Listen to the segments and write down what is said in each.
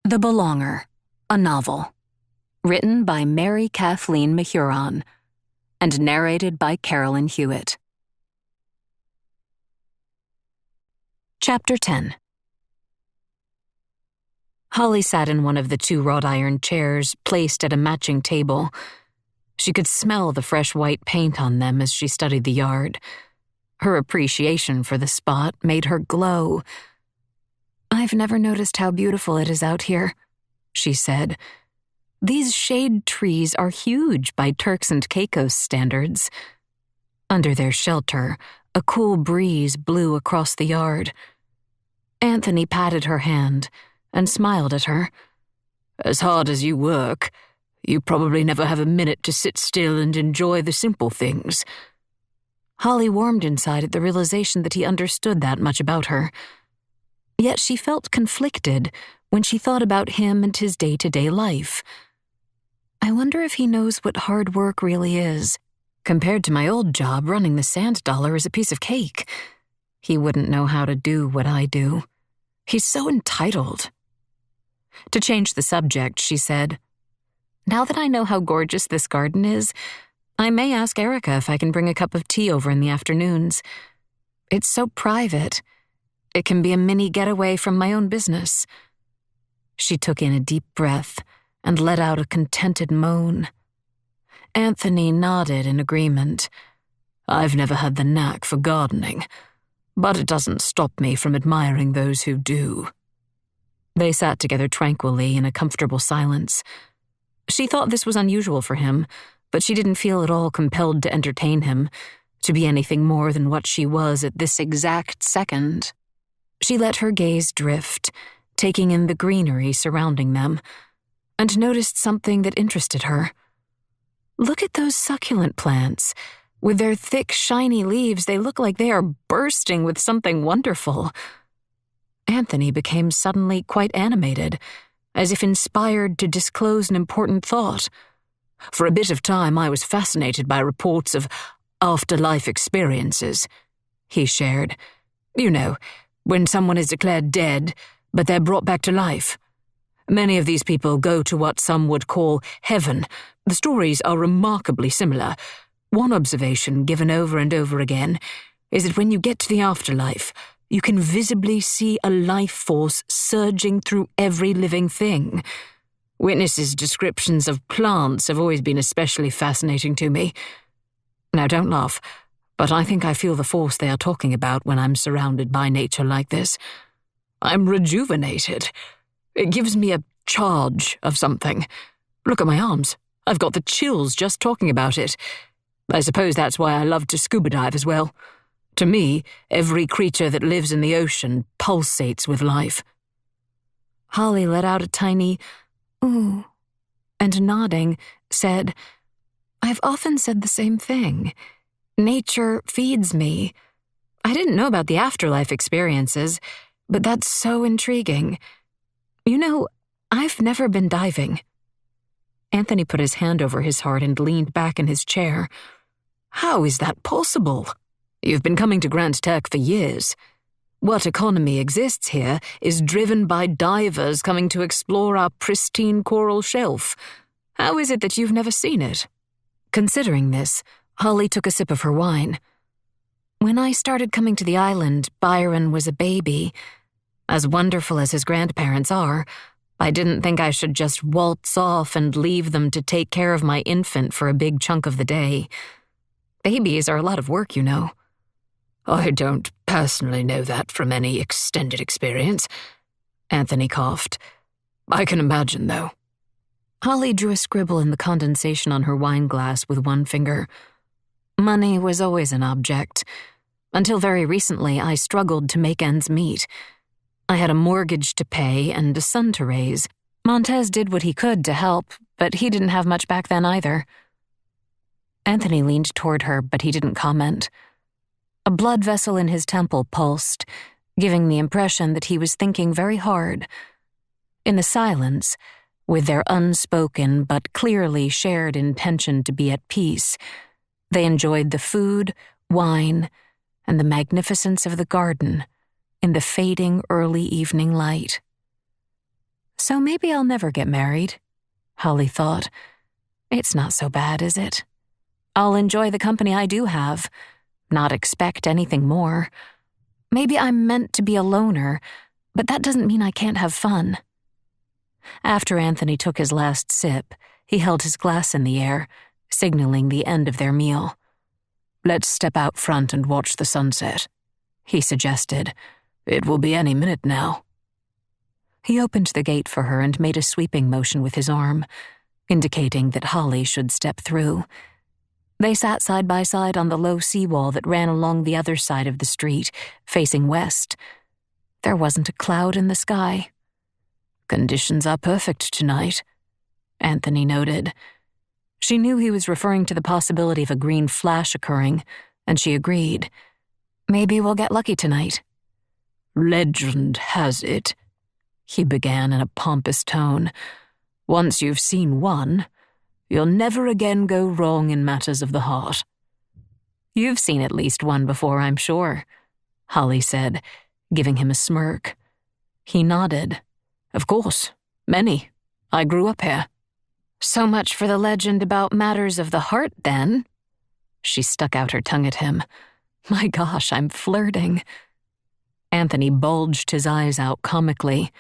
The Belonger, a novel. Written by Kathleen Mehuron and narrated by Kathleen Hewitt. Chapter 10. Holly sat in one of the 2 wrought iron chairs placed at a matching table. She could smell the fresh white paint on them as she studied the yard. Her appreciation for the spot made her glow. "I've never noticed how beautiful it is out here," she said. "These shade trees are huge by Turks and Caicos standards." Under their shelter, a cool breeze blew across the yard. Anthony patted her hand and smiled at her. "As hard as you work, you probably never have a minute to sit still and enjoy the simple things." Holly warmed inside at the realization that he understood that much about her. Yet she felt conflicted when she thought about him and his day-to-day life. "I wonder if he knows what hard work really is. Compared to my old job, running the Sand Dollar is a piece of cake. He wouldn't know how to do what I do. He's so entitled." To change the subject, she said, "Now that I know how gorgeous this garden is, I may ask Erica if I can bring a cup of tea over in the afternoons. It's so private. It can be a mini getaway from my own business." She took in a deep breath and let out a contented moan. Anthony nodded in agreement. "I've never had the knack for gardening, but it doesn't stop me from admiring those who do." They sat together tranquilly in a comfortable silence. She thought this was unusual for him, but she didn't feel at all compelled to entertain him, to be anything more than what she was at this exact second. She let her gaze drift, taking in the greenery surrounding them, and noticed something that interested her. "Look at those succulent plants. With their thick, shiny leaves, they look like they are bursting with something wonderful." Anthony became suddenly quite animated, as if inspired to disclose an important thought. "For a bit of time, I was fascinated by reports of afterlife experiences," he shared. "You know, when someone is declared dead, but they're brought back to life. Many of these people go to what some would call heaven. The stories are remarkably similar. One observation given over and over again is that when you get to the afterlife, you can visibly see a life force surging through every living thing. Witnesses' descriptions of plants have always been especially fascinating to me. Now, don't laugh, but I think I feel the force they are talking about when I'm surrounded by nature like this. I'm rejuvenated. It gives me a charge of something. Look at my arms. I've got the chills just talking about it. I suppose that's why I love to scuba dive as well. To me, every creature that lives in the ocean pulsates with life." Holly let out a tiny "ooh," and nodding, said, "I've often said the same thing. Nature feeds me. I didn't know about the afterlife experiences, but that's so intriguing. You know, I've never been diving." Anthony put his hand over his heart and leaned back in his chair. "How is that possible? You've been coming to Grant Tech for years. What economy exists here is driven by divers coming to explore our pristine coral shelf. How is it that you've never seen it?" Considering this, Holly took a sip of her wine. "When I started coming to the island, Byron was a baby. As wonderful as his grandparents are, I didn't think I should just waltz off and leave them to take care of my infant for a big chunk of the day. Babies are a lot of work, you know." "I don't personally know that from any extended experience," Anthony coughed. "I can imagine, though." Holly drew a scribble in the condensation on her wine glass with one finger. "Money was always an object. Until very recently, I struggled to make ends meet. I had a mortgage to pay and a son to raise. Montez did what he could to help, but he didn't have much back then either." Anthony leaned toward her, but he didn't comment. A blood vessel in his temple pulsed, giving the impression that he was thinking very hard. In the silence, with their unspoken but clearly shared intention to be at peace, they enjoyed the food, wine, and the magnificence of the garden in the fading early evening light. So maybe I'll never get married, Holly thought. It's not so bad, is it? I'll enjoy the company I do have, not expect anything more. Maybe I'm meant to be a loner, but that doesn't mean I can't have fun. After Anthony took his last sip, he held his glass in the air, signaling the end of their meal. "Let's step out front and watch the sunset," he suggested. "It will be any minute now." He opened the gate for her and made a sweeping motion with his arm, indicating that Holly should step through. They sat side by side on the low seawall that ran along the other side of the street, facing west. There wasn't a cloud in the sky. "Conditions are perfect tonight," Anthony noted. She knew he was referring to the possibility of a green flash occurring, and she agreed. "Maybe we'll get lucky tonight." "Legend has it," he began in a pompous tone, "once you've seen one, you'll never again go wrong in matters of the heart." "You've seen at least one before, I'm sure," Holly said, giving him a smirk. He nodded. "Of course, many. I grew up here." "So much for the legend about matters of the heart, then." She stuck out her tongue at him. "My gosh, I'm flirting." Anthony bulged his eyes out comically.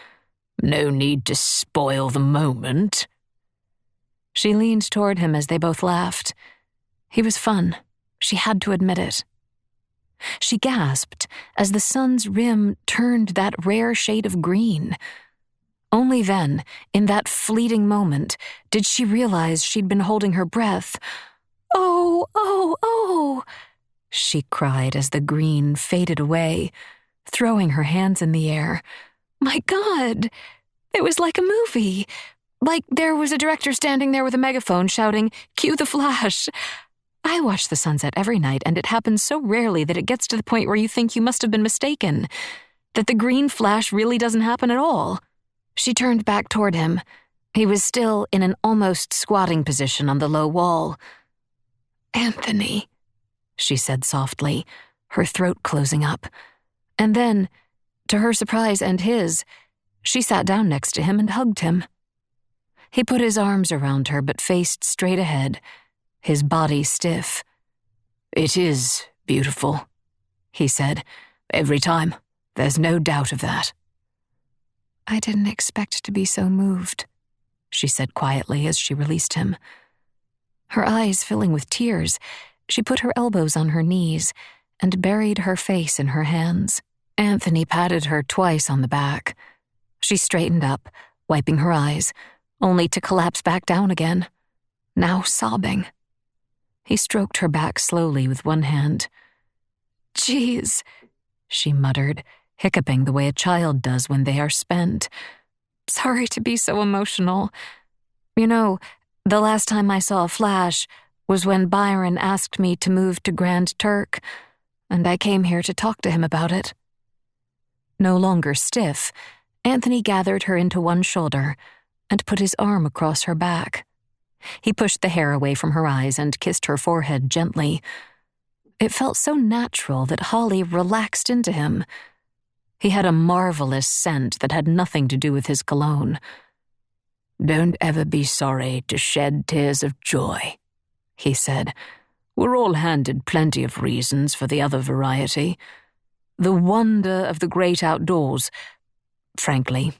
"No need to spoil the moment." She leaned toward him as they both laughed. He was fun. She had to admit it. She gasped as the sun's rim turned that rare shade of green. Only then, in that fleeting moment, did she realize she'd been holding her breath. "Oh, oh, oh!" she cried as the green faded away, throwing her hands in the air. "My God! It was like a movie. Like there was a director standing there with a megaphone shouting, 'Cue the flash!' I watch the sunset every night, and it happens so rarely that it gets to the point where you think you must have been mistaken, that the green flash really doesn't happen at all." She turned back toward him. He was still in an almost squatting position on the low wall. "Anthony," she said softly, her throat closing up. And then, to her surprise and his, she sat down next to him and hugged him. He put his arms around her but faced straight ahead, his body stiff. "It is beautiful," he said. "Every time. There's no doubt of that." "I didn't expect to be so moved," she said quietly as she released him. Her eyes filling with tears, she put her elbows on her knees and buried her face in her hands. Anthony patted her twice on the back. She straightened up, wiping her eyes, only to collapse back down again, now sobbing. He stroked her back slowly with one hand. "Geez," she muttered, hiccuping the way a child does when they are spent. "Sorry to be so emotional. You know, the last time I saw a flash was when Byron asked me to move to Grand Turk, and I came here to talk to him about it." No longer stiff, Anthony gathered her into one shoulder and put his arm across her back. He pushed the hair away from her eyes and kissed her forehead gently. It felt so natural that Holly relaxed into him. He had a marvelous scent that had nothing to do with his cologne. "Don't ever be sorry to shed tears of joy," he said. "We're all handed plenty of reasons for the other variety. The wonder of the great outdoors, frankly,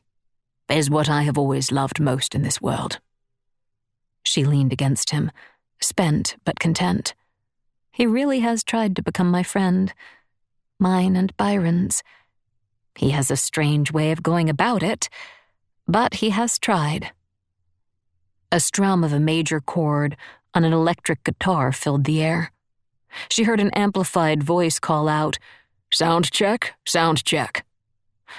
is what I have always loved most in this world." She leaned against him, spent but content. "He really has tried to become my friend, mine and Byron's. He has a strange way of going about it, but he has tried." A strum of a major chord on an electric guitar filled the air. She heard an amplified voice call out, "Sound check, sound check."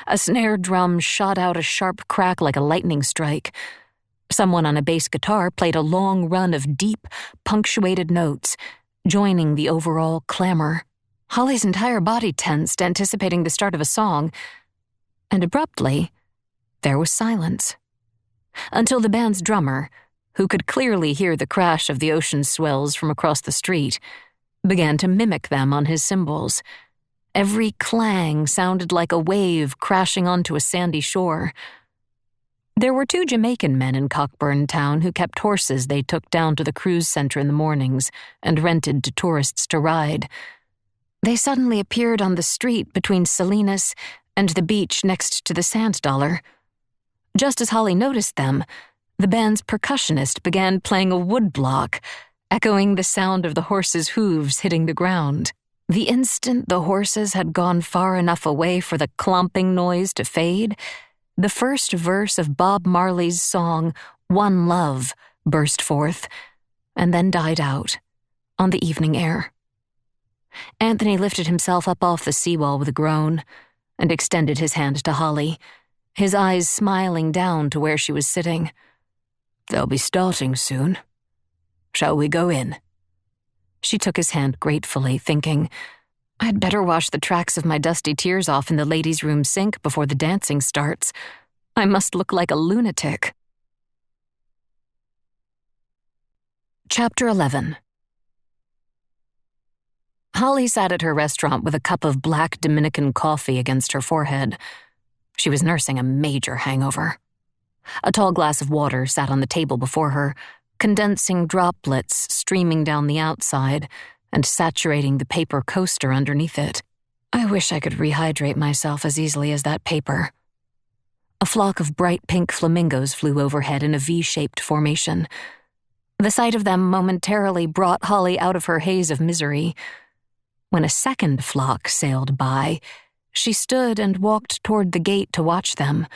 A snare drum shot out a sharp crack like a lightning strike. Someone on a bass guitar played a long run of deep, punctuated notes, joining the overall clamor. Holly's entire body tensed, anticipating the start of a song, and abruptly, there was silence. Until the band's drummer, who could clearly hear the crash of the ocean's swells from across the street, began to mimic them on his cymbals. Every clang sounded like a wave crashing onto a sandy shore. There were 2 Jamaican men in Cockburn town who kept horses they took down to the cruise center in the mornings and rented to tourists to ride. They suddenly appeared on the street between Salinas and the beach next to the Sand Dollar. Just as Holly noticed them, the band's percussionist began playing a woodblock, echoing the sound of the horses' hooves hitting the ground. The instant the horses had gone far enough away for the clomping noise to fade, the first verse of Bob Marley's song, One Love, burst forth, and then died out on the evening air. Anthony lifted himself up off the seawall with a groan and extended his hand to Holly, his eyes smiling down to where she was sitting. "They'll be starting soon. Shall we go in?" She took his hand gratefully, thinking, "I'd better wash the tracks of my dusty tears off in the ladies' room sink before the dancing starts. I must look like a lunatic." Chapter 11. Holly sat at her restaurant with a cup of black Dominican coffee against her forehead. She was nursing a major hangover. A tall glass of water sat on the table before her, condensing droplets streaming down the outside and saturating the paper coaster underneath it. I wish I could rehydrate myself as easily as that paper. A flock of bright pink flamingos flew overhead in a V-shaped formation. The sight of them momentarily brought Holly out of her haze of misery. When a second flock sailed by, she stood and walked toward the gate to watch them.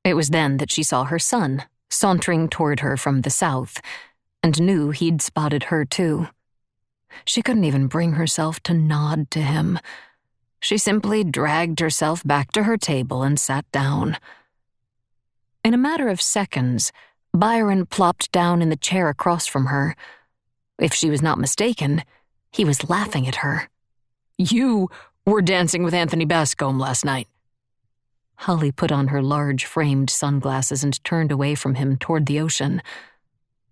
It was then that she saw her son sauntering toward her from the south, and knew he'd spotted her too. She couldn't even bring herself to nod to him. She simply dragged herself back to her table and sat down. In a matter of seconds, Byron plopped down in the chair across from her. If she was not mistaken, he was laughing at her. "You were dancing with Anthony Bascombe last night." Holly put on her large framed sunglasses and turned away from him toward the ocean.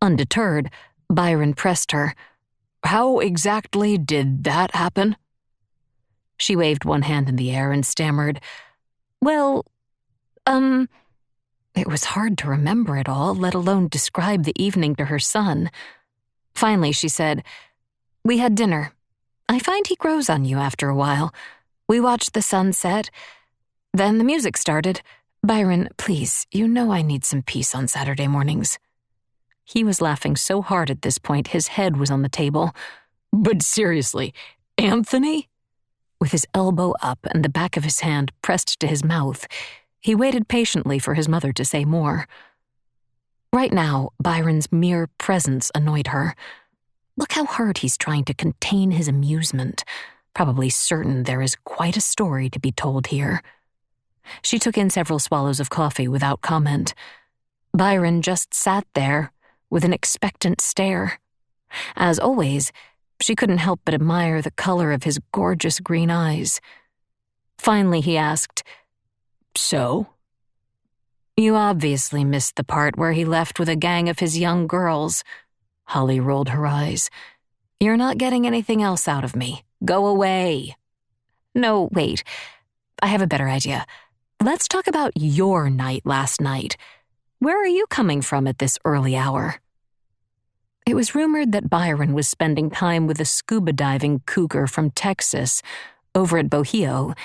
Undeterred, Byron pressed her. "How exactly did that happen?" She waved one hand in the air and stammered, "Well, It was hard to remember it all, let alone describe the evening to her son. Finally, she said, "We had dinner. I find he grows on you after a while. We watched the sunset. Then the music started. Byron, please, you know I need some peace on Saturday mornings." He was laughing so hard at this point his head was on the table. "But seriously, Anthony?" With his elbow up and the back of his hand pressed to his mouth, he waited patiently for his mother to say more. Right now, Byron's mere presence annoyed her. Look how hard he's trying to contain his amusement, probably certain there is quite a story to be told here. She took in several swallows of coffee without comment. Byron just sat there with an expectant stare. As always, she couldn't help but admire the color of his gorgeous green eyes. Finally, he asked, "So?" "You obviously missed the part where he left with a gang of his young girls." Holly rolled her eyes. "You're not getting anything else out of me. Go away." "No, wait. I have a better idea. Let's talk about your night last night. Where are you coming from at this early hour?" It was rumored that Byron was spending time with a scuba diving cougar from Texas over at Bohio.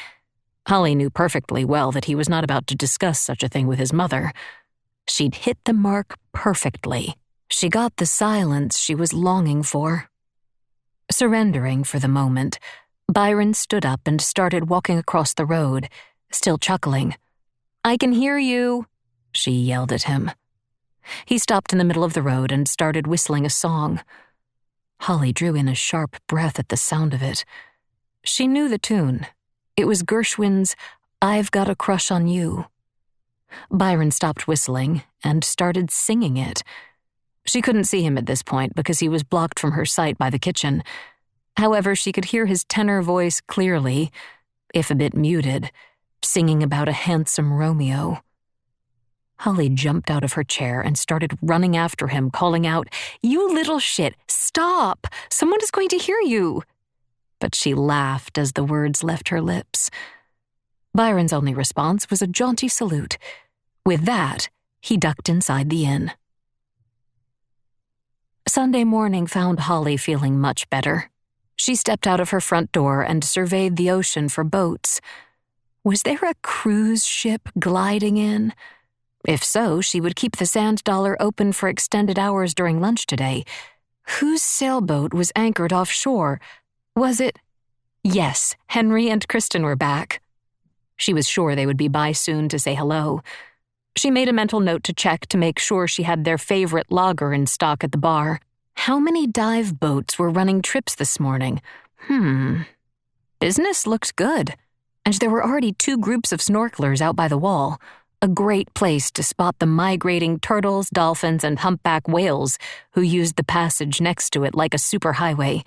Holly knew perfectly well that he was not about to discuss such a thing with his mother. She'd hit the mark perfectly. She got the silence she was longing for. Surrendering for the moment, Byron stood up and started walking across the road, still chuckling. "I can hear you," she yelled at him. He stopped in the middle of the road and started whistling a song. Holly drew in a sharp breath at the sound of it. She knew the tune. It was Gershwin's "I've Got a Crush on You." Byron stopped whistling and started singing it. She couldn't see him at this point because he was blocked from her sight by the kitchen. However, she could hear his tenor voice clearly, if a bit muted, singing about a handsome Romeo. Holly jumped out of her chair and started running after him, calling out, "You little shit, stop! Someone is going to hear you!" But she laughed as the words left her lips. Byron's only response was a jaunty salute. With that, He ducked inside the inn. Sunday morning found Holly feeling much better. She stepped out of her front door and surveyed the ocean for boats. Was there a cruise ship gliding in? If so, she would keep the Sand Dollar open for extended hours during lunch today. Whose sailboat was anchored offshore? Was it? Yes, Henry and Kristen were back. She was sure they would be by soon to say hello. She made a mental note to check to make sure she had their favorite lager in stock at the bar. How many dive boats were running trips this morning? Business looked good. And there were already 2 groups of snorkelers out by the wall. A great place to spot the migrating turtles, dolphins, and humpback whales who used the passage next to it like a superhighway.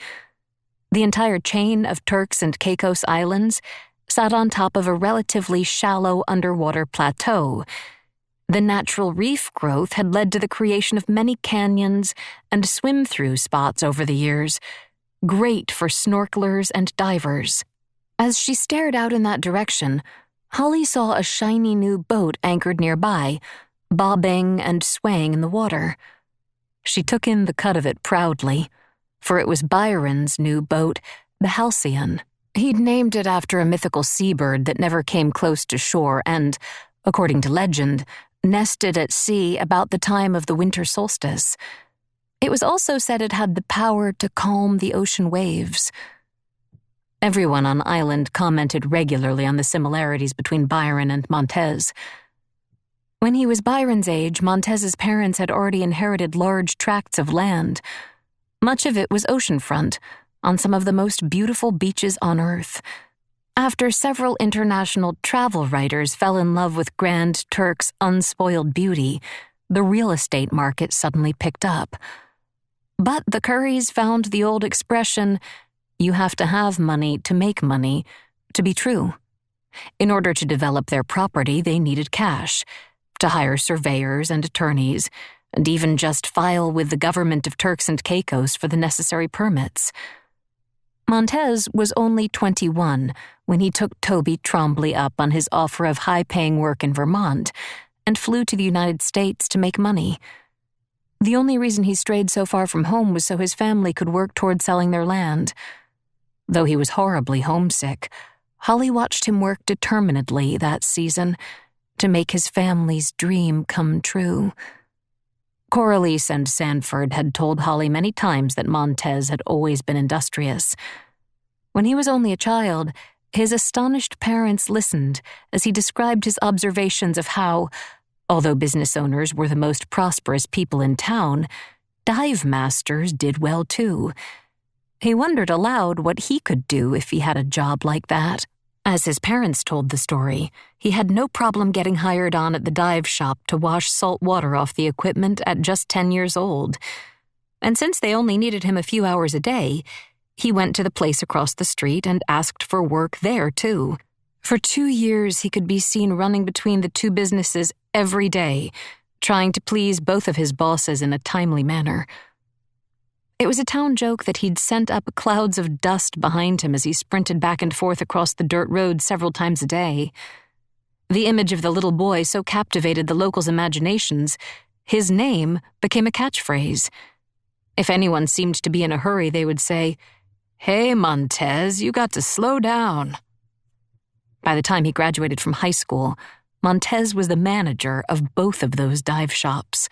The entire chain of Turks and Caicos Islands sat on top of a relatively shallow underwater plateau. The natural reef growth had led to the creation of many canyons and swim-through spots over the years, great for snorkelers and divers. As she stared out in that direction, Holly saw a shiny new boat anchored nearby, bobbing and swaying in the water. She took in the cut of it proudly, for it was Byron's new boat, the Halcyon. He'd named it after a mythical seabird that never came close to shore and, according to legend, nested at sea about the time of the winter solstice. It was also said it had the power to calm the ocean waves. Everyone on island commented regularly on the similarities between Byron and Montez. When he was Byron's age, Montez's parents had already inherited large tracts of land. Much of it was oceanfront, on some of the most beautiful beaches on Earth. After several international travel writers fell in love with Grand Turk's unspoiled beauty, the real estate market suddenly picked up. But the Currys found the old expression, "You have to have money to make money," to be true. In order to develop their property, they needed cash, to hire surveyors and attorneys, and even just file with the government of Turks and Caicos for the necessary permits. Montez was only 21 when he took Toby Trombley up on his offer of high-paying work in Vermont and flew to the United States to make money. The only reason he strayed so far from home was so his family could work toward selling their land. Though he was horribly homesick, Holly watched him work determinedly that season to make his family's dream come true. Coralise and Sanford had told Holly many times that Montez had always been industrious. When he was only a child, his astonished parents listened as he described his observations of how, although business owners were the most prosperous people in town, dive masters did well too. He wondered aloud what he could do if he had a job like that. As his parents told the story, he had no problem getting hired on at the dive shop to wash salt water off the equipment at just 10 years old. And since they only needed him a few hours a day, he went to the place across the street and asked for work there, too. For 2 years, he could be seen running between the 2 businesses every day, trying to please both of his bosses in a timely manner. It was a town joke that he'd sent up clouds of dust behind him as he sprinted back and forth across the dirt road several times a day. The image of the little boy so captivated the locals' imaginations, his name became a catchphrase. If anyone seemed to be in a hurry, they would say, "Hey, Montez, you got to slow down." By the time he graduated from high school, Montez was the manager of both of those dive shops.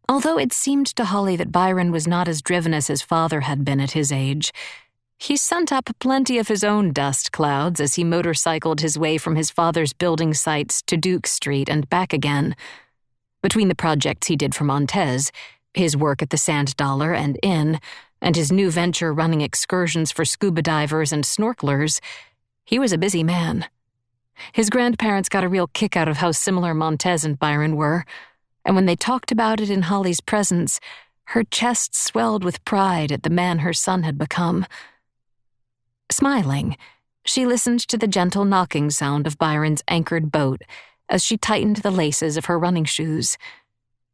Although it seemed to Holly that Byron was not as driven as his father had been at his age, he sent up plenty of his own dust clouds as he motorcycled his way from his father's building sites to Duke Street and back again. Between the projects he did for Montez, his work at the Sand Dollar and Inn, and his new venture running excursions for scuba divers and snorkelers, he was a busy man. His grandparents got a real kick out of how similar Montez and Byron were, and when they talked about it in Holly's presence, her chest swelled with pride at the man her son had become. Smiling, she listened to the gentle knocking sound of Byron's anchored boat as she tightened the laces of her running shoes.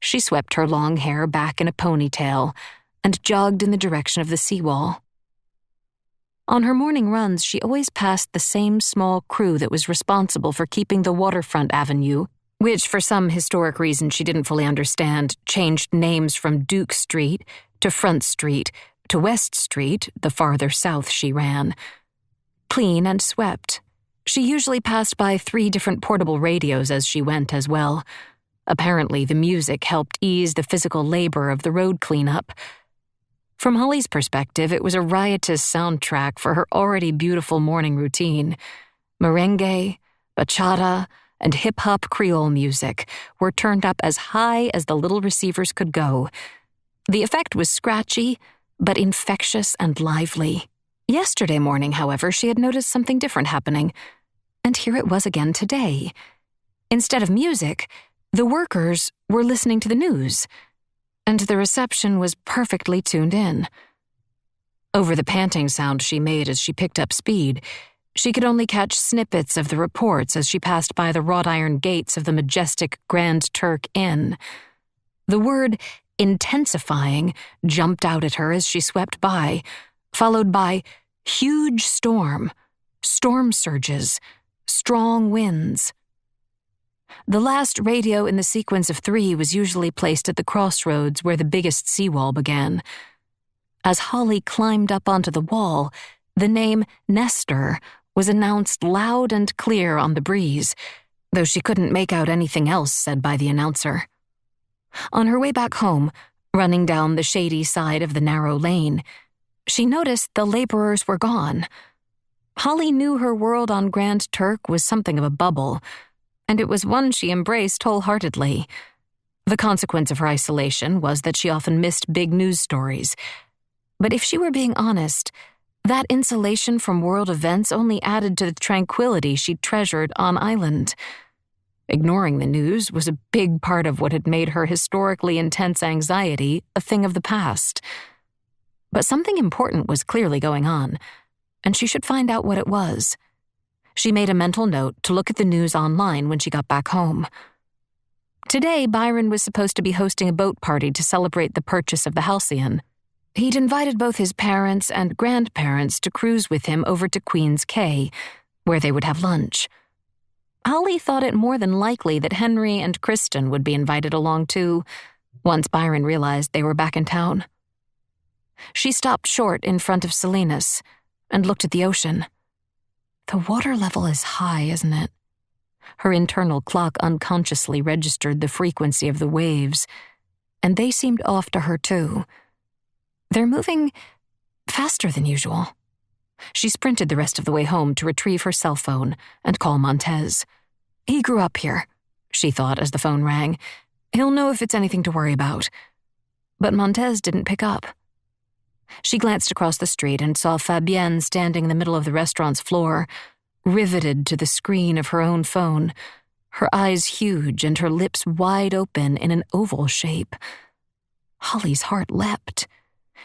She swept her long hair back in a ponytail and jogged in the direction of the seawall. On her morning runs, she always passed the same small crew that was responsible for keeping the waterfront avenue, which for some historic reason she didn't fully understand, changed names from Duke Street to Front Street to West Street, the farther south she ran. Clean and swept. She usually passed by 3 different portable radios as she went as well. Apparently, the music helped ease the physical labor of the road cleanup. From Holly's perspective, it was a riotous soundtrack for her already beautiful morning routine. Merengue, bachata, and hip-hop Creole music were turned up as high as the little receivers could go. The effect was scratchy, but infectious and lively. Yesterday morning, however, she had noticed something different happening, and here it was again today. Instead of music, the workers were listening to the news, and the reception was perfectly tuned in. Over the panting sound she made as she picked up speed, she could only catch snippets of the reports as she passed by the wrought iron gates of the majestic Grand Turk Inn. The word intensifying jumped out at her as she swept by, followed by huge storm surges, strong winds. The last radio in the sequence of 3 was usually placed at the crossroads where the biggest seawall began. As Holly climbed up onto the wall, the name Nestor was announced loud and clear on the breeze, though she couldn't make out anything else said by the announcer. On her way back home, running down the shady side of the narrow lane, she noticed the laborers were gone. Holly knew her world on Grand Turk was something of a bubble, and it was one she embraced wholeheartedly. The consequence of her isolation was that she often missed big news stories. But if she were being honest, that insulation from world events only added to the tranquility she treasured on island. Ignoring the news was a big part of what had made her historically intense anxiety a thing of the past. But something important was clearly going on, and she should find out what it was. She made a mental note to look at the news online when she got back home. Today, Byron was supposed to be hosting a boat party to celebrate the purchase of the Halcyon. He'd invited both his parents and grandparents to cruise with him over to Queen's Cay, where they would have lunch. Holly thought it more than likely that Henry and Kristen would be invited along too, once Byron realized they were back in town. She stopped short in front of Salinas and looked at the ocean. The water level is high, isn't it? Her internal clock unconsciously registered the frequency of the waves, and they seemed off to her too. They're moving faster than usual. She sprinted the rest of the way home to retrieve her cell phone and call Montez. He grew up here, she thought as the phone rang. He'll know if it's anything to worry about. But Montez didn't pick up. She glanced across the street and saw Fabienne standing in the middle of the restaurant's floor, riveted to the screen of her own phone, her eyes huge and her lips wide open in an oval shape. Holly's heart leapt.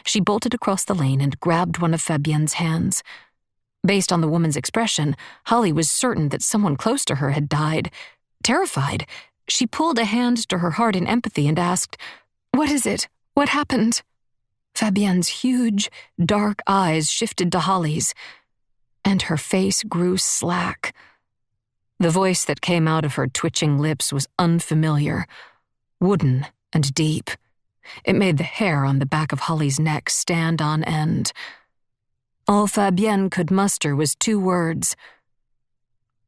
She bolted across the lane and grabbed one of Fabienne's hands. Based on the woman's expression, Holly was certain that someone close to her had died. Terrified, she pulled a hand to her heart in empathy and asked, "What is it? What happened?" Fabienne's huge, dark eyes shifted to Holly's, and her face grew slack. The voice that came out of her twitching lips was unfamiliar, wooden and deep. It made the hair on the back of Holly's neck stand on end. All Fabienne could muster was 2 words.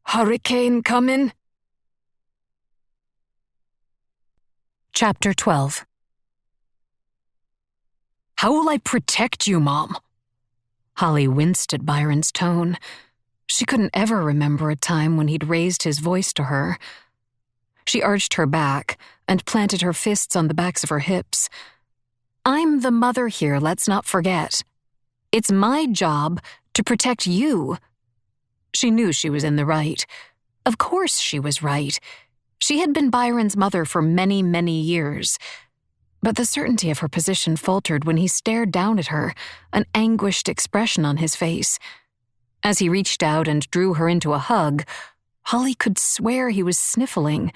"Hurricane comin'?" Chapter 12. "How will I protect you, Mom?" Holly winced at Byron's tone. She couldn't ever remember a time when he'd raised his voice to her. She arched her back and planted her fists on the backs of her hips. "I'm the mother here, let's not forget. It's my job to protect you." She knew she was in the right. Of course she was right. She had been Byron's mother for many, many years. But the certainty of her position faltered when he stared down at her, an anguished expression on his face. As he reached out and drew her into a hug, Holly could swear he was sniffling,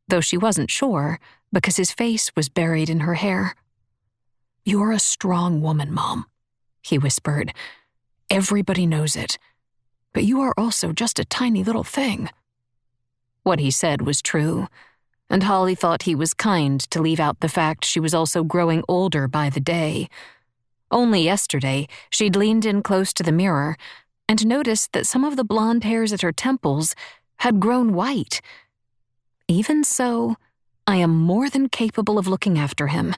though she wasn't sure because his face was buried in her hair. "You're a strong woman, Mom," he whispered. "Everybody knows it. But you are also just a tiny little thing." What he said was true. and Holly thought he was kind to leave out the fact she was also growing older by the day. Only yesterday, she'd leaned in close to the mirror and noticed that some of the blonde hairs at her temples had grown white. Even so, I am more than capable of looking after him,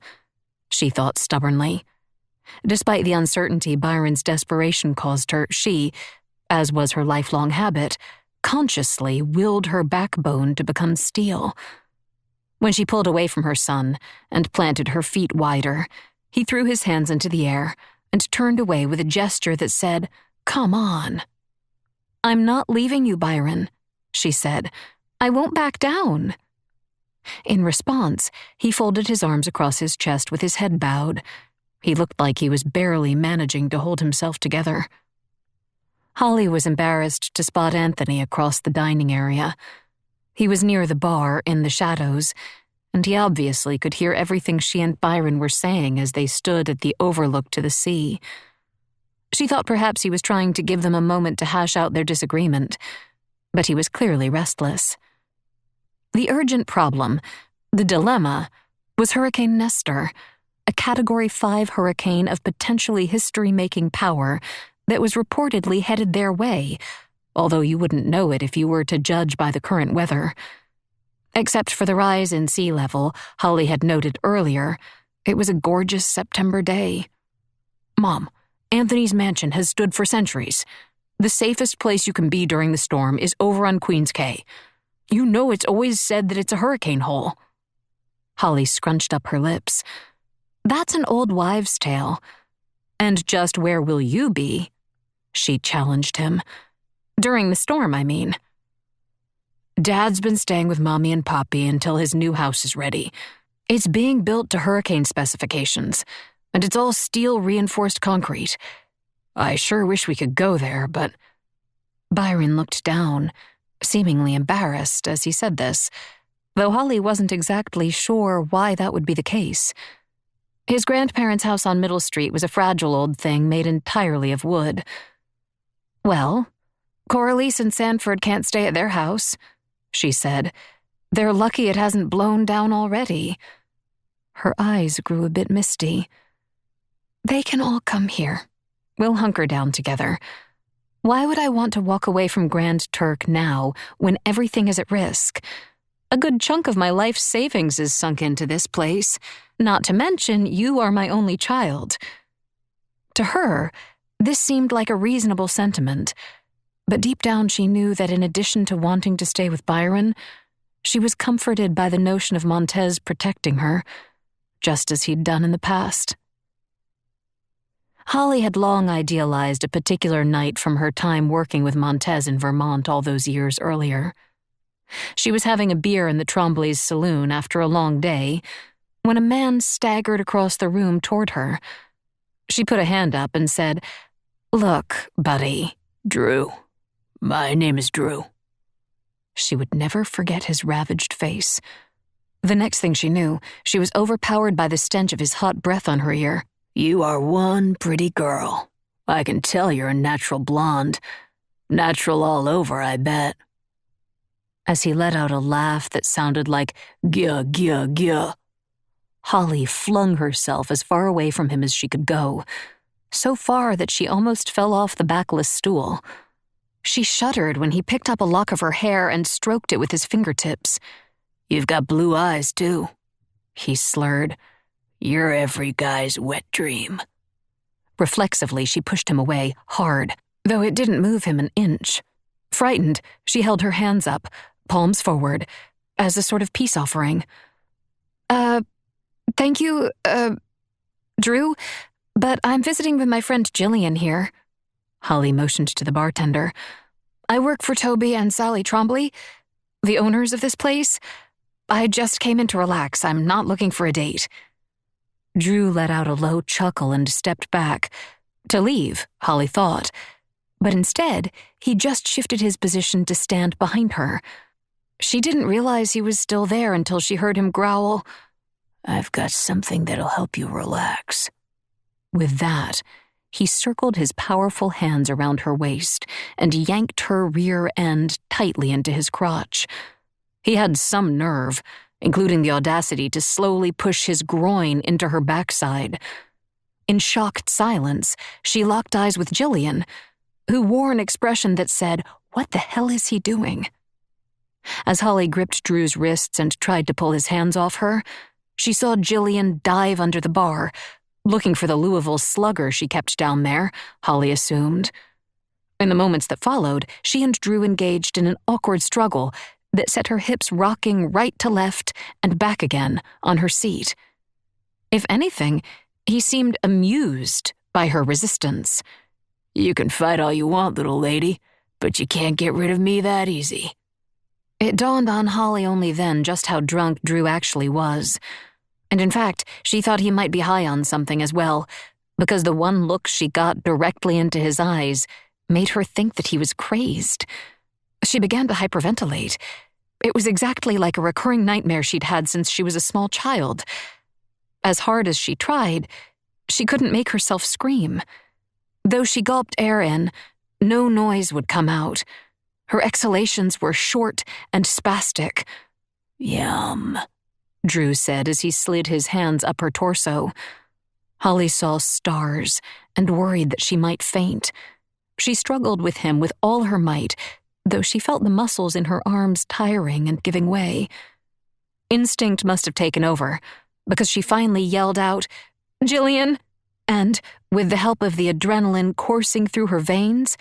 she thought stubbornly. Despite the uncertainty Byron's desperation caused her, she, as was her lifelong habit, consciously willed her backbone to become steel. When she pulled away from her son and planted her feet wider, he threw his hands into the air and turned away with a gesture that said, "Come on." "I'm not leaving you, Byron," she said. "I won't back down." In response, he folded his arms across his chest with his head bowed. He looked like he was barely managing to hold himself together. Holly was embarrassed to spot Anthony across the dining area. He was near the bar in the shadows, and he obviously could hear everything she and Byron were saying as they stood at the overlook to the sea. She thought perhaps he was trying to give them a moment to hash out their disagreement, but he was clearly restless. The urgent problem, the dilemma, was Hurricane Nestor, a Category 5 hurricane of potentially history-making power that was reportedly headed their way, although you wouldn't know it if you were to judge by the current weather. Except for the rise in sea level Holly had noted earlier, it was a gorgeous September day. "Mom, Anthony's mansion has stood for centuries. The safest place you can be during the storm is over on Queens Quay. You know it's always said that it's a hurricane hole." Holly scrunched up her lips. "That's an old wives' tale. And just where will you be?" she challenged him. "During the storm, I mean." "Dad's been staying with Mommy and Poppy until his new house is ready. It's being built to hurricane specifications, and it's all steel-reinforced concrete. I sure wish we could go there, but—" Byron looked down, seemingly embarrassed as he said this, though Holly wasn't exactly sure why that would be the case. His grandparents' house on Middle Street was a fragile old thing made entirely of wood. "Well, Coralise and Sanford can't stay at their house," she said. "They're lucky it hasn't blown down already." Her eyes grew a bit misty. "They can all come here. We'll hunker down together. Why would I want to walk away from Grand Turk now when everything is at risk? A good chunk of my life's savings is sunk into this place, not to mention you are my only child." To her, this seemed like a reasonable sentiment, but deep down she knew that in addition to wanting to stay with Byron, she was comforted by the notion of Montez protecting her, just as he'd done in the past. Holly had long idealized a particular night from her time working with Montez in Vermont all those years earlier. She was having a beer in the Tremblay's saloon after a long day when a man staggered across the room toward her. She put a hand up and said, "Look, buddy." "Drew. My name is Drew." She would never forget his ravaged face. The next thing she knew, she was overpowered by the stench of his hot breath on her ear. "You are one pretty girl. I can tell you're a natural blonde. Natural all over, I bet." As he let out a laugh that sounded like "Gah, gah, gah." Holly flung herself as far away from him as she could go, so far that she almost fell off the backless stool. She shuddered when he picked up a lock of her hair and stroked it with his fingertips. "You've got blue eyes, too," he slurred. "You're every guy's wet dream." Reflexively, she pushed him away, hard, though it didn't move him an inch. Frightened, she held her hands up, palms forward, as a sort of peace offering. Thank you, Drew, but I'm visiting with my friend Jillian here." Holly motioned to the bartender. "I work for Toby and Sally Trombley, the owners of this place. I just came in to relax. I'm not looking for a date." Drew let out a low chuckle and stepped back. To leave, Holly thought. But instead, he just shifted his position to stand behind her. She didn't realize he was still there until she heard him growl, "I've got something that'll help you relax." With that, he circled his powerful hands around her waist and yanked her rear end tightly into his crotch. He had some nerve, including the audacity to slowly push his groin into her backside. In shocked silence, she locked eyes with Jillian, who wore an expression that said, "What the hell is he doing?" As Holly gripped Drew's wrists and tried to pull his hands off her, she saw Jillian dive under the bar, looking for the Louisville slugger she kept down there, Holly assumed. In the moments that followed, she and Drew engaged in an awkward struggle that set her hips rocking right to left and back again on her seat. If anything, he seemed amused by her resistance. "You can fight all you want, little lady, but you can't get rid of me that easy." It dawned on Holly only then just how drunk Drew actually was. And in fact, she thought he might be high on something as well, because the one look she got directly into his eyes made her think that he was crazed. She began to hyperventilate. It was exactly like a recurring nightmare she'd had since she was a small child. As hard as she tried, she couldn't make herself scream. Though she gulped air in, no noise would come out. Her exhalations were short and spastic. "Yum," Drew said as he slid his hands up her torso. Holly saw stars and worried that she might faint. She struggled with him with all her might, though she felt the muscles in her arms tiring and giving way. Instinct must have taken over, because she finally yelled out, "Jillian!" and, with the help of the adrenaline coursing through her veins,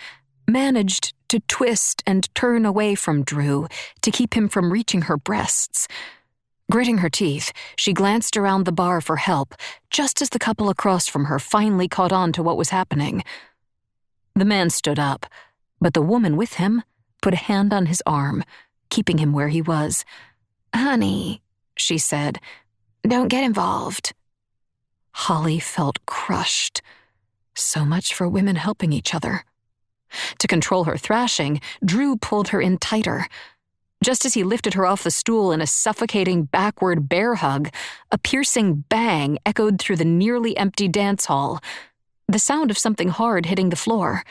managed to twist and turn away from Drew to keep him from reaching her breasts. Gritting her teeth, she glanced around the bar for help, just as the couple across from her finally caught on to what was happening. The man stood up, but the woman with him put a hand on his arm, keeping him where he was. "Honey," she said, "don't get involved." Holly felt crushed. So much for women helping each other. To control her thrashing, Drew pulled her in tighter. Just as he lifted her off the stool in a suffocating backward bear hug, a piercing bang echoed through the nearly empty dance hall, the sound of something hard hitting the floor.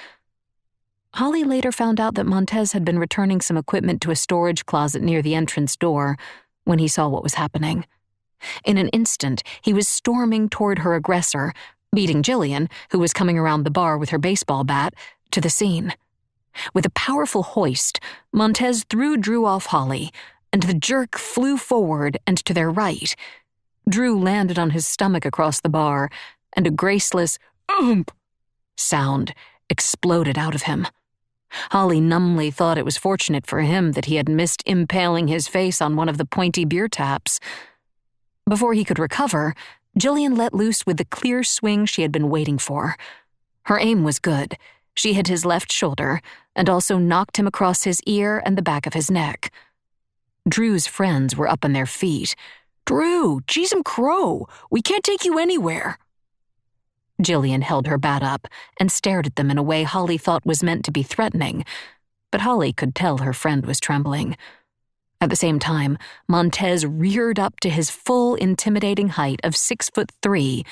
Holly later found out that Montez had been returning some equipment to a storage closet near the entrance door when he saw what was happening. In an instant, he was storming toward her aggressor, beating Jillian, who was coming around the bar with her baseball bat, to the scene. With a powerful hoist, Montez threw Drew off Holly, and the jerk flew forward and to their right. Drew landed on his stomach across the bar, and a graceless "oomp" sound exploded out of him. Holly numbly thought it was fortunate for him that he had missed impaling his face on one of the pointy beer taps. Before he could recover, Jillian let loose with the clear swing she had been waiting for. Her aim was good. She hit his left shoulder and also knocked him across his ear and the back of his neck. Drew's friends were up on their feet. "Drew, geez, crow, we can't take you anywhere." Jillian held her bat up and stared at them in a way Holly thought was meant to be threatening, but Holly could tell her friend was trembling. At the same time, Montez reared up to his full intimidating height of 6'3"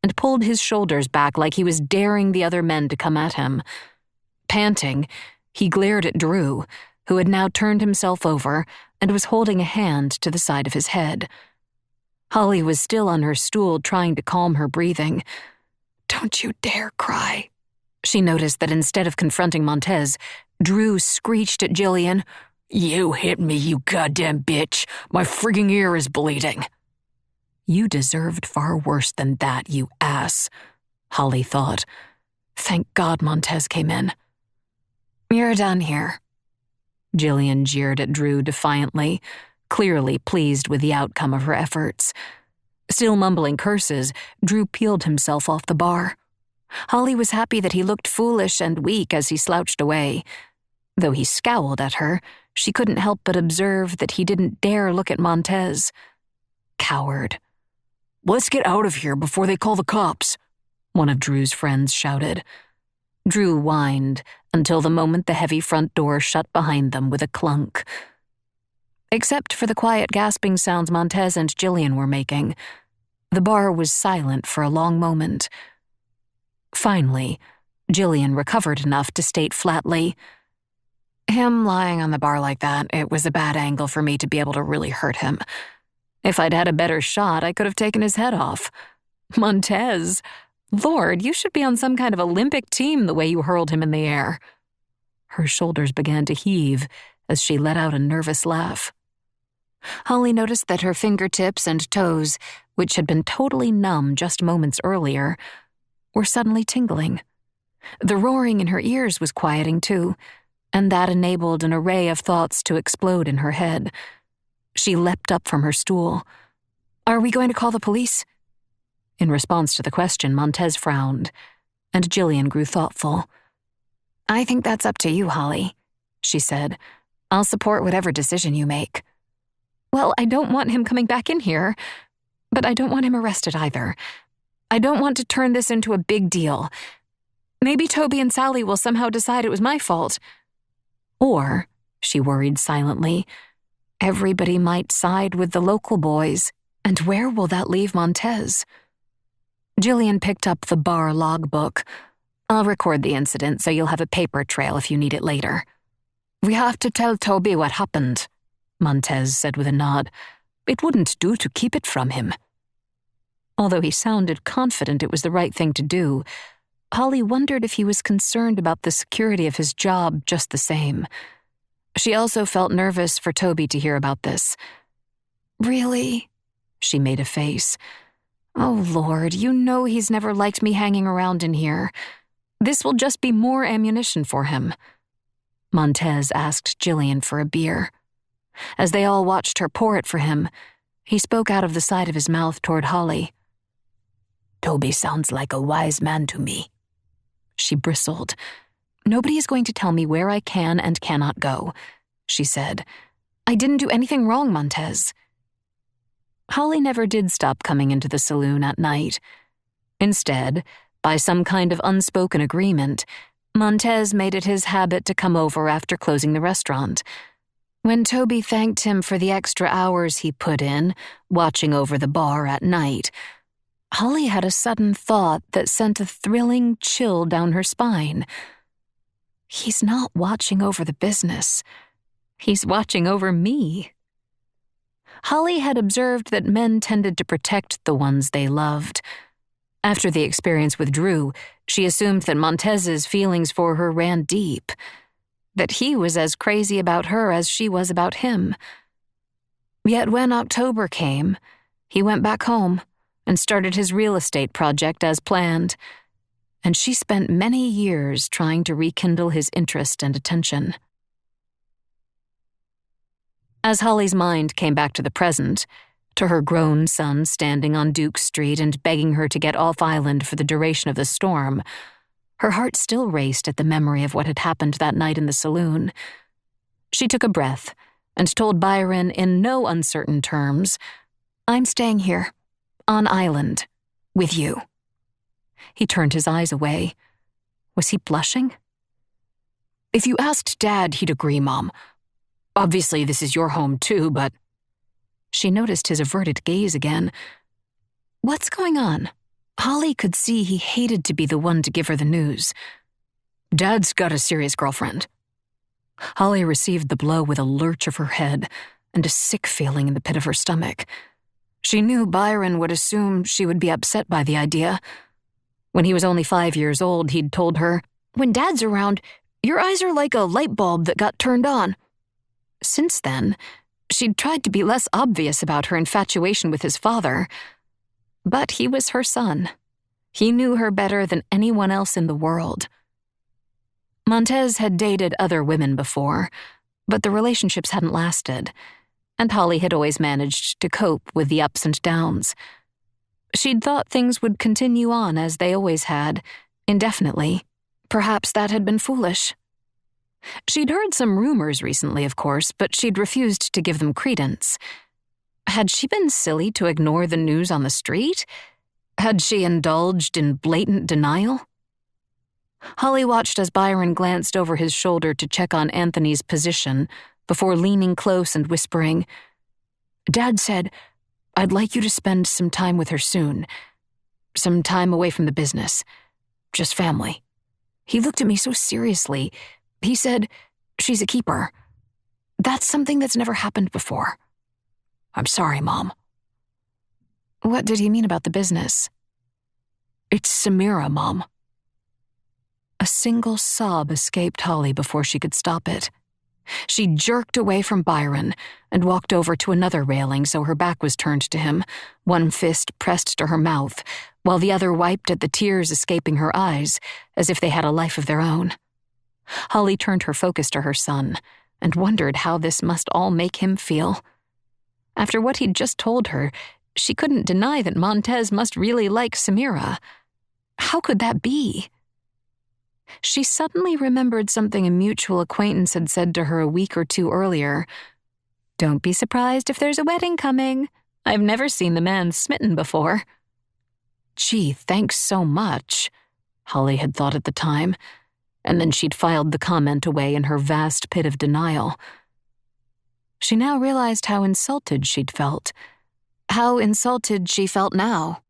and pulled his shoulders back like he was daring the other men to come at him. Panting, he glared at Drew, who had now turned himself over and was holding a hand to the side of his head. Holly was still on her stool trying to calm her breathing. "Don't you dare cry." She noticed that instead of confronting Montez, Drew screeched at Jillian, "You hit me, you goddamn bitch. My frigging ear is bleeding." "You deserved far worse than that, you ass," Holly thought. Thank God Montez came in. "You're done here." Jillian jeered at Drew defiantly, clearly pleased with the outcome of her efforts. Still mumbling curses, Drew peeled himself off the bar. Holly was happy that he looked foolish and weak as he slouched away. Though he scowled at her, she couldn't help but observe that he didn't dare look at Montez. Coward. "Let's get out of here before they call the cops," one of Drew's friends shouted. Drew whined until the moment the heavy front door shut behind them with a clunk. Except for the quiet gasping sounds Montez and Jillian were making, the bar was silent for a long moment. Finally, Jillian recovered enough to state flatly, "Him lying on the bar like that, it was a bad angle for me to be able to really hurt him. If I'd had a better shot, I could have taken his head off. Montez, Lord, you should be on some kind of Olympic team the way you hurled him in the air. Her shoulders began to heave as she let out a nervous laugh. Holly noticed that her fingertips and toes, which had been totally numb just moments earlier, were suddenly tingling. The roaring in her ears was quieting too, and that enabled an array of thoughts to explode in her head. She leapt up from her stool. "Are we going to call the police?" In response to the question, Montez frowned, and Jillian grew thoughtful. "I think that's up to you, Holly," she said. "I'll support whatever decision you make." "Well, I don't want him coming back in here, but I don't want him arrested either. I don't want to turn this into a big deal. Maybe Toby and Sally will somehow decide it was my fault. Or," she worried silently, "everybody might side with the local boys, and where will that leave Montez?" Jillian picked up the bar logbook. "I'll record the incident so you'll have a paper trail if you need it later." "We have to tell Toby what happened," Montez said with a nod. "It wouldn't do to keep it from him." Although he sounded confident it was the right thing to do, Holly wondered if he was concerned about the security of his job just the same. She also felt nervous for Toby to hear about this. "Really?" She made a face. "Oh, Lord, you know he's never liked me hanging around in here. This will just be more ammunition for him." Montez asked Jillian for a beer. As they all watched her pour it for him, he spoke out of the side of his mouth toward Holly. "Toby sounds like a wise man to me." She bristled. "Nobody is going to tell me where I can and cannot go," she said. "I didn't do anything wrong, Montez." Holly never did stop coming into the saloon at night. Instead, by some kind of unspoken agreement, Montez made it his habit to come over after closing the restaurant. When Toby thanked him for the extra hours he put in, watching over the bar at night, Holly had a sudden thought that sent a thrilling chill down her spine. He's not watching over the business. He's watching over me. Holly had observed that men tended to protect the ones they loved. After the experience with Drew, she assumed that Montez's feelings for her ran deep, that he was as crazy about her as she was about him. Yet when October came, he went back home and started his real estate project as planned, and she spent many years trying to rekindle his interest and attention. As Holly's mind came back to the present, to her grown son standing on Duke Street and begging her to get off island for the duration of the storm, her heart still raced at the memory of what had happened that night in the saloon. She took a breath and told Byron in no uncertain terms, "I'm staying here, on island, with you." He turned his eyes away. Was he blushing? "If you asked Dad, he'd agree, Mom. Obviously, this is your home too, but..." She noticed his averted gaze again. "What's going on?" Holly could see he hated to be the one to give her the news. "Dad's got a serious girlfriend." Holly received the blow with a lurch of her head and a sick feeling in the pit of her stomach. She knew Byron would assume she would be upset by the idea. When he was only 5 years old, he'd told her, "When Dad's around, your eyes are like a light bulb that got turned on." Since then, she'd tried to be less obvious about her infatuation with his father. But he was her son. He knew her better than anyone else in the world. Montez had dated other women before, but the relationships hadn't lasted, and Holly had always managed to cope with the ups and downs. She'd thought things would continue on as they always had, indefinitely. Perhaps that had been foolish. She'd heard some rumors recently, of course, but she'd refused to give them credence. Had she been silly to ignore the news on the street? Had she indulged in blatant denial? Holly watched as Byron glanced over his shoulder to check on Anthony's position before leaning close and whispering, "Dad said, I'd like you to spend some time with her soon. Some time away from the business. Just family." He looked at me so seriously. He said, "She's a keeper. That's something that's never happened before." "I'm sorry, Mom," What did he mean about the business? It's Samira, Mom. A single sob escaped Holly before she could stop it. She jerked away from Byron and walked over to another railing so her back was turned to him, one fist pressed to her mouth, while the other wiped at the tears escaping her eyes as if they had a life of their own. Holly turned her focus to her son and wondered how this must all make him feel. After what he'd just told her, she couldn't deny that Montez must really like Samira. How could that be? She suddenly remembered something a mutual acquaintance had said to her a week or two earlier. "Don't be surprised if there's a wedding coming. I've never seen the man smitten before." Gee, thanks so much, Holly had thought at the time, and then she'd filed the comment away in her vast pit of denial. She now realized how insulted she'd felt. How insulted she felt now.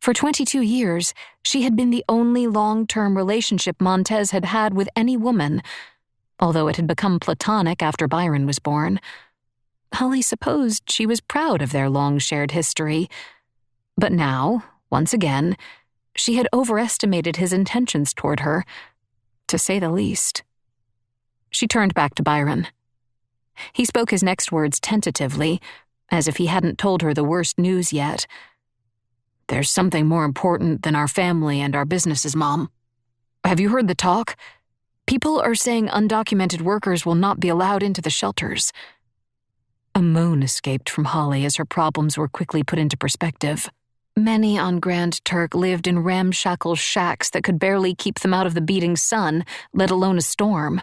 For 22 years, she had been the only long-term relationship Montez had had with any woman, although it had become platonic after Byron was born. Holly supposed she was proud of their long-shared history. But now, once again, she had overestimated his intentions toward her, to say the least. She turned back to Byron. He spoke his next words tentatively, as if he hadn't told her the worst news yet. "There's something more important than our family and our businesses, Mom. Have you heard the talk? People are saying undocumented workers will not be allowed into the shelters." A moan escaped from Holly as her problems were quickly put into perspective. Many on Grand Turk lived in ramshackle shacks that could barely keep them out of the beating sun, let alone a storm.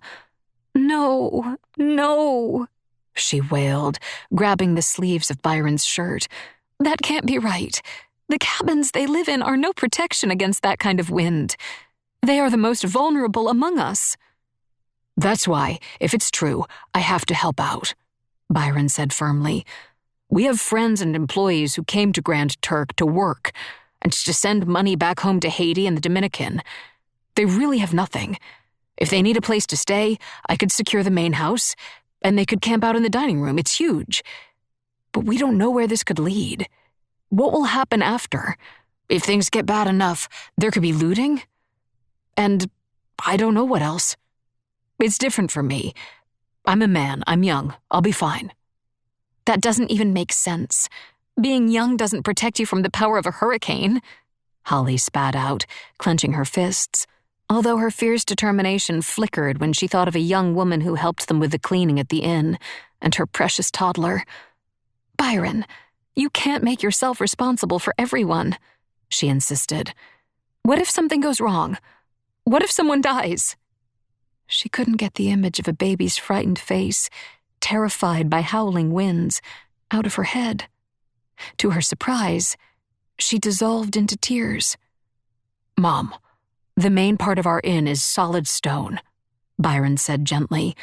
"No, no," she wailed, grabbing the sleeves of Byron's shirt. "That can't be right. The cabins they live in are no protection against that kind of wind. They are the most vulnerable among us." "That's why, if it's true, I have to help out," Byron said firmly. "We have friends and employees who came to Grand Turk to work and to send money back home to Haiti and the Dominican. They really have nothing. If they need a place to stay, I could secure the main house, and they could camp out in the dining room. It's huge. But we don't know where this could lead. What will happen after? If things get bad enough, there could be looting. And I don't know what else. It's different for me. I'm a man, I'm young, I'll be fine." "That doesn't even make sense. Being young doesn't protect you from the power of a hurricane," Holly spat out, clenching her fists, although her fierce determination flickered when she thought of a young woman who helped them with the cleaning at the inn, and her precious toddler. "Byron, you can't make yourself responsible for everyone," she insisted. "What if something goes wrong? What if someone dies?" She couldn't get the image of a baby's frightened face, terrified by howling winds, out of her head. To her surprise, she dissolved into tears. "Mom, the main part of our inn is solid stone," Byron said gently.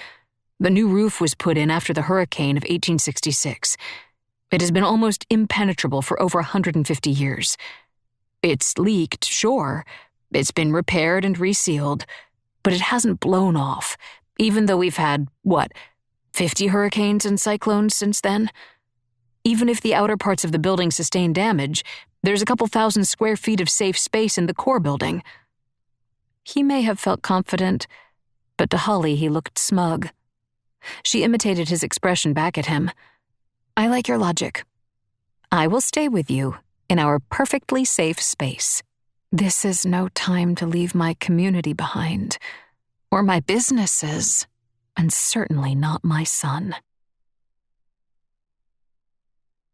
"The new roof was put in after the hurricane of 1866. It has been almost impenetrable for over 150 years. It's leaked, sure. It's been repaired and resealed, but it hasn't blown off, even though we've had, 50 hurricanes and cyclones since then? Even if the outer parts of the building sustain damage, there's a couple thousand square feet of safe space in the core building." He may have felt confident, but to Holly he looked smug. She imitated his expression back at him. "I like your logic. I will stay with you in our perfectly safe space. This is no time to leave my community behind, or my businesses, and certainly not my son."